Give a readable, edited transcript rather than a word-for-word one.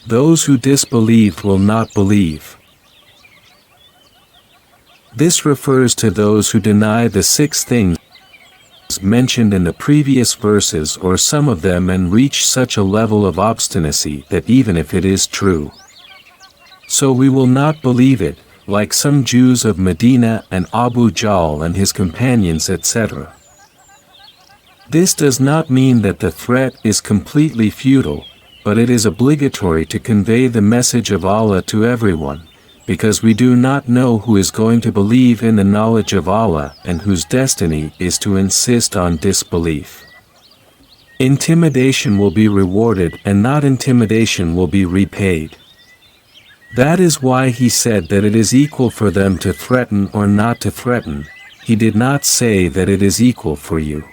Those who disbelieve will not believe. This refers to those who deny the 6 things mentioned in the previous verses or some of them and reach such a level of obstinacy that even if it is true, so we will not believe it, like some Jews of Medina and Abu Jahl and his companions, etc. This does not mean that the threat is completely futile, but it is obligatory to convey the message of Allah to everyone, because we do not know who is going to believe in the knowledge of Allah and whose destiny is to insist on disbelief. Intimidation will be rewarded and not intimidation will be repaid. That is why he said that it is equal for them to threaten or not to threaten. He did not say that it is equal for you.